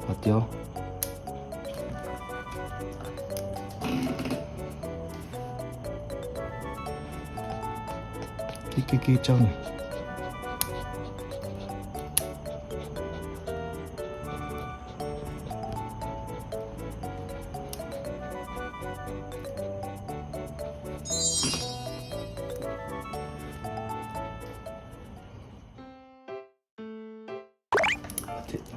待ってよ。一回消えちゃうね。待って。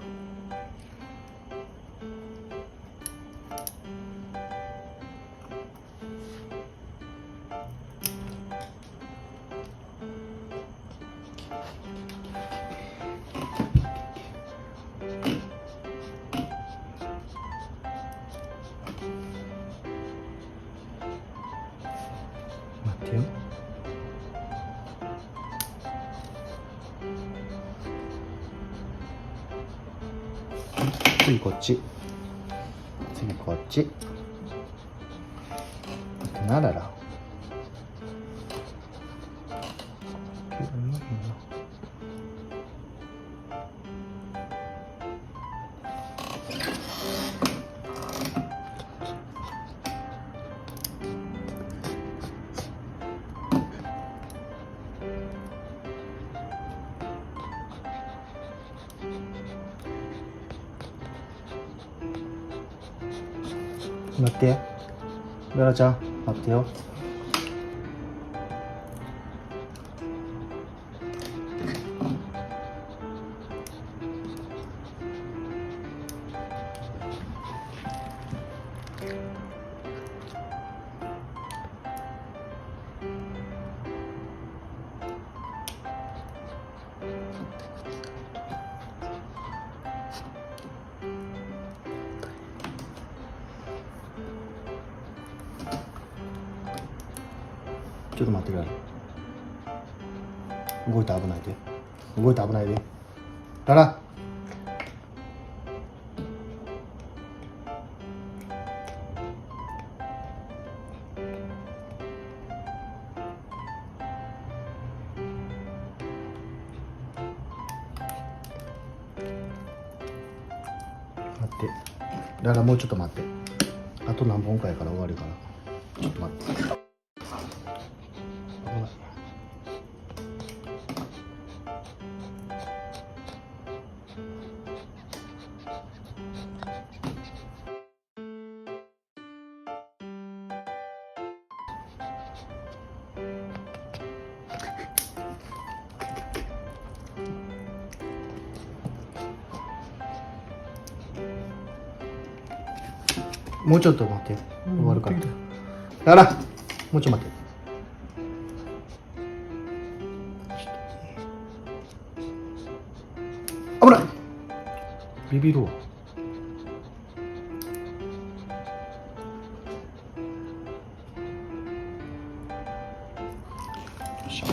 待ってよ。次こっち。次こっち。ならら。待って、ベラちゃん、待ってよ。ちょっと待ってください。動いたら危ないで。動いたら危ないで。ララ。待って。ララもうちょっと待って。あと何本かやから終わるから。ちょっと待って。危ない。もうちょっと待って、終わるから。ララ、もうちょっと待って。危ない。ビビるわ。よいしょ。